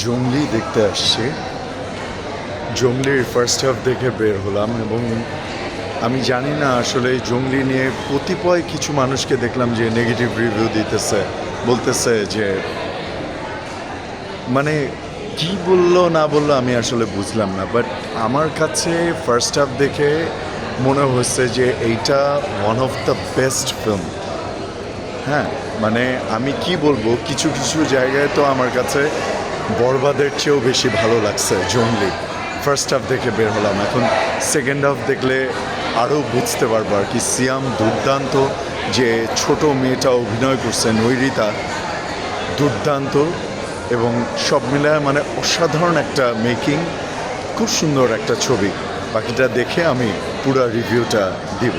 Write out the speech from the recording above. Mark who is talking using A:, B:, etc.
A: জঙ্গলি দেখতে আসছি। জঙ্গলির first half দেখে বের হলাম এবং আমি জানি না আসলে জঙ্গলি নিয়ে কতিপয় কিছু মানুষকে দেখলাম যে নেগেটিভ রিভিউ দিতেছে, বলতেছে যে মানে কি বললো না বললো আমি আসলে বুঝলাম না। বাট আমার কাছে ফার্স্ট হাফ দেখে মনে হচ্ছে যে এইটা one of the best film. হ্যাঁ, মানে আমি কি বলবো, কিছু কিছু জায়গায় তো আমার কাছে বরবাদের চেয়েও বেশি ভালো লাগছে জঙ্গলি। ফার্স্ট হাফ দেখে বের হলাম, এখন সেকেন্ড হাফ দেখলে আরও বুঝতে পারবো আর কি। সিয়াম দুর্দান্ত, যে ছোট মেয়েটা অভিনয় করছে নৈরিতা, দুর্দান্ত, এবং সব মিলায় মানে অসাধারণ একটা মেকিং, খুব সুন্দর একটা ছবি। বাকিটা দেখে আমি পুরো রিভিউটা দিব।